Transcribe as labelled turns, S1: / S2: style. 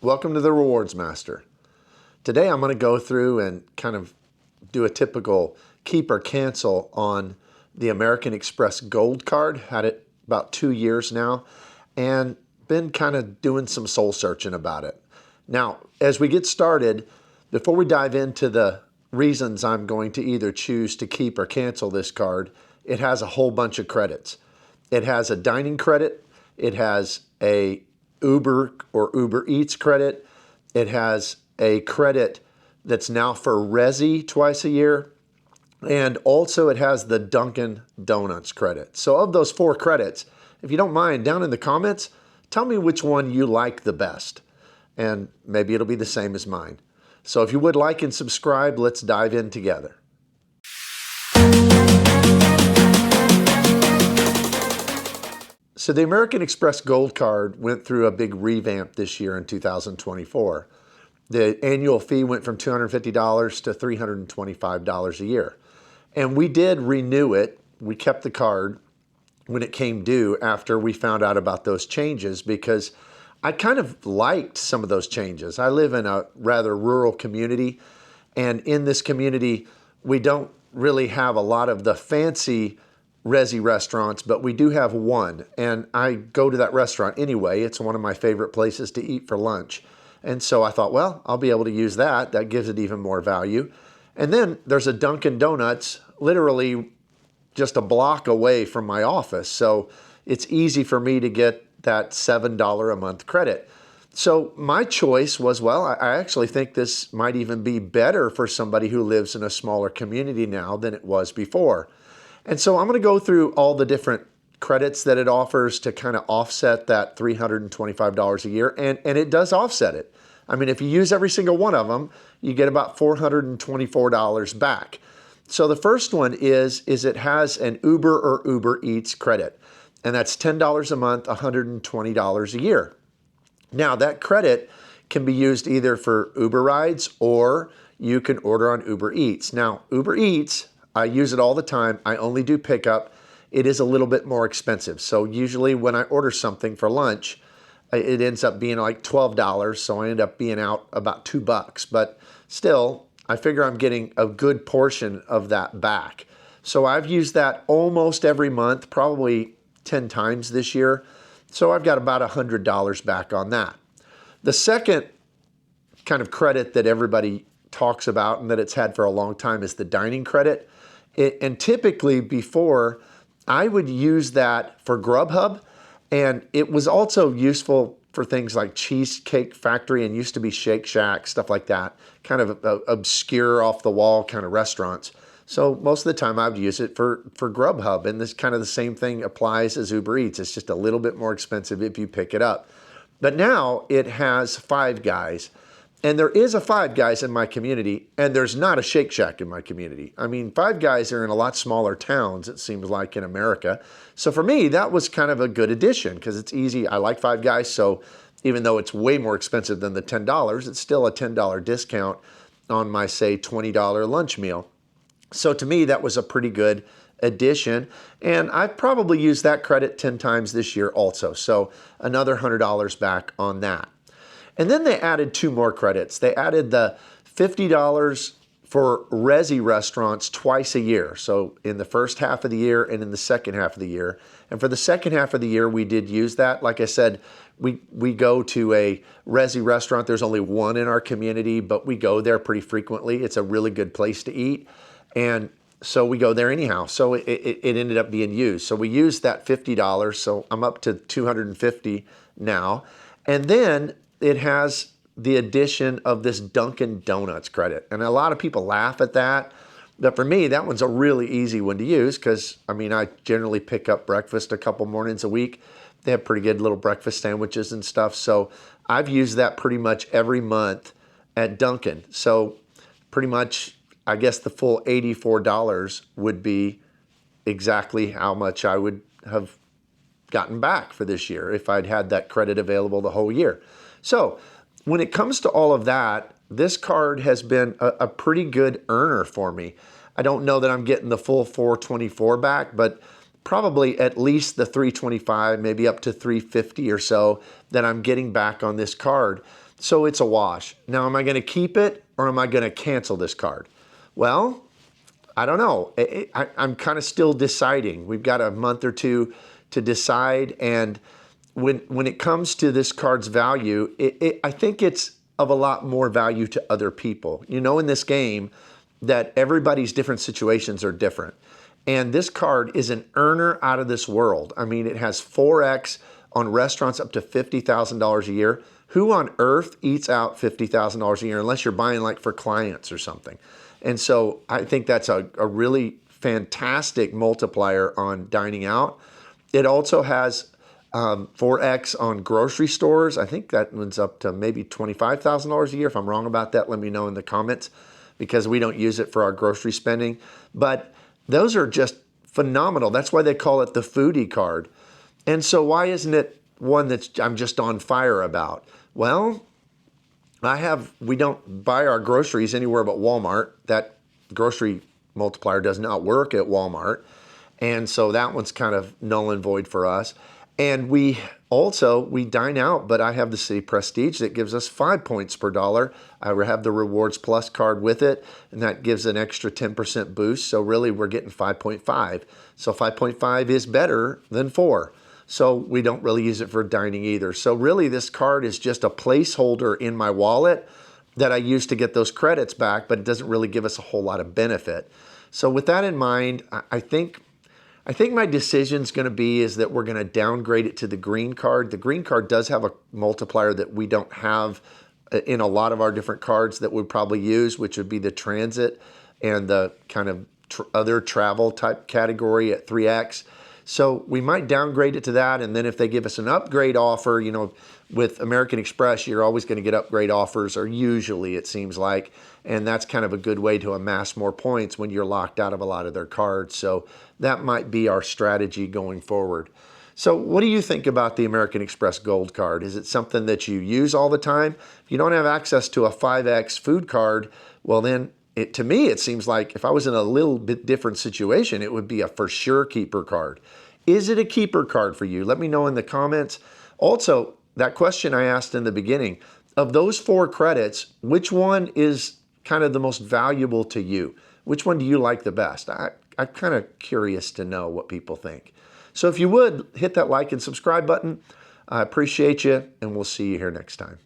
S1: Welcome to the Rewards Master. Today I'm going to go through and kind of do a typical keep or cancel on the American Express Gold Card. Had it about 2 years now and been kind of doing some soul searching about it. Now, as we get started, before we dive into the reasons I'm going to either choose to keep or cancel this card, it has a whole bunch of credits. It has a dining credit. It has a Uber or Uber Eats credit. It has a credit that's now for Resi twice a year. And also it has the Dunkin Donuts credit. So of those 4 credits, if you don't mind, down in the comments, tell me which one you like the best. And maybe it'll be the same as mine. So if you would like and subscribe, let's dive in together. So the American Express Gold Card went through a big revamp this year in 2024. The annual fee went from $250 to $325 a year. And we did renew it. We kept the card when it came due after we found out about those changes because I kind of liked some of those changes. I live in a rather rural community, and in this community, we don't really have a lot of the fancy Resi restaurants, but we do have one, and I go to that restaurant anyway. It's one of my favorite places to eat for lunch. And so I thought, well, I'll be able to use that. That gives it even more value. And then there's a Dunkin' Donuts literally just a block away from my office. So it's easy for me to get that $7 a month credit. So my choice was, well, I actually think this might even be better for somebody who lives in a smaller community now than it was before. And so I'm going to go through all the different credits that it offers to kind of offset that $325 a year. And it does offset it. I mean, if you use every single one of them, you get about $424 back. So the first one is it has an Uber or Uber Eats credit. And that's $10 a month, $120 a year. Now that credit can be used either for Uber rides or you can order on Uber Eats. Now, Uber Eats, I use it all the time. I only do pickup. It is a little bit more expensive. So usually when I order something for lunch, it ends up being like $12. So I end up being out about $2. But still, I figure I'm getting a good portion of that back. So I've used that almost every month, probably 10 times this year. So I've got about $100 back on that. The second kind of credit that everybody talks about and that it's had for a long time is the dining credit. And typically before, I would use that for Grubhub, and it was also useful for things like Cheesecake Factory and used to be Shake Shack, stuff like that, kind of obscure off-the-wall kind of restaurants. So most of the time I would use it for Grubhub, and this kind of the same thing applies as Uber Eats. It's just a little bit more expensive if you pick it up. But now it has Five Guys. And there is a Five Guys in my community, and there's not a Shake Shack in my community. I mean, Five Guys are in a lot smaller towns, it seems like, in America. So for me, that was kind of a good addition because it's easy. I like Five Guys, so even though it's way more expensive than the $10, it's still a $10 discount on my, say, $20 lunch meal. So to me, that was a pretty good addition. And I've probably used that credit 10 times this year also. So another $100 back on that. And then they added 2 more credits. They added the $50 for Resi restaurants twice a year. So in the first half of the year and in the second half of the year. And for the second half of the year, we did use that. Like I said, we go to a Resi restaurant. There's only one in our community, but we go there pretty frequently. It's a really good place to eat. And so we go there anyhow. So it ended up being used. So we used that $50. So I'm up to $250 now. And then it has the addition of this Dunkin' Donuts credit. And a lot of people laugh at that. But for me, that one's a really easy one to use because, I mean, I generally pick up breakfast a couple mornings a week. They have pretty good little breakfast sandwiches and stuff. So I've used that pretty much every month at Dunkin'. So pretty much, I guess the full $84 would be exactly how much I would have gotten back for this year if I'd had that credit available the whole year. So when it comes to all of that, this card has been a pretty good earner for me. I don't know that I'm getting the full $424 back, but probably at least the 325, maybe up to 350 or so that I'm getting back on this card. So it's a wash. Now, am I going to keep it or am I going to cancel this card? Well, I don't know. I'm kind of still deciding. We've got a month or two to decide. And when it comes to this card's value, I think it's of a lot more value to other people. You know, in this game, that everybody's different situations are different. And this card is an earner out of this world. I mean, it has 4x on restaurants up to $50,000 a year. Who on earth eats out $50,000 a year unless you're buying like for clients or something? And so I think that's a really fantastic multiplier on dining out. It also has 4x on grocery stores. I think that one's up to maybe $25,000 a year. If I'm wrong about that, let me know in the comments, because we don't use it for our grocery spending. But those are just phenomenal. That's why they call it the foodie card. And so why isn't it one that I'm just on fire about? Well, we don't buy our groceries anywhere but Walmart. That grocery multiplier does not work at Walmart. And so that one's kind of null and void for us. And we dine out, but I have the City Prestige that gives us 5 points per dollar. I have the Rewards Plus card with it, and that gives an extra 10% boost. So really we're getting 5.5. So 5.5 is better than 4. So we don't really use it for dining either. So really this card is just a placeholder in my wallet that I use to get those credits back, but it doesn't really give us a whole lot of benefit. So with that in mind, I think my decision's going to be is that we're going to downgrade it to the green card. The green card does have a multiplier that we don't have in a lot of our different cards that we'd probably use, which would be the transit and the kind of other travel type category at 3x. So we might downgrade it to that, and then if they give us an upgrade offer, you know, with American Express, you're always going to get upgrade offers, or usually it seems like, and that's kind of a good way to amass more points when you're locked out of a lot of their cards. So that might be our strategy going forward. So what do you think about the American Express Gold card? Is it something that you use all the time? If you don't have access to a 5x food card, well then, to me, it seems like if I was in a little bit different situation, it would be a for sure keeper card. Is it a keeper card for you? Let me know in the comments. Also, that question I asked in the beginning, of those 4 credits, which one is kind of the most valuable to you? Which one do you like the best? I'm kind of curious to know what people think. So if you would, hit that like and subscribe button. I appreciate you, and we'll see you here next time.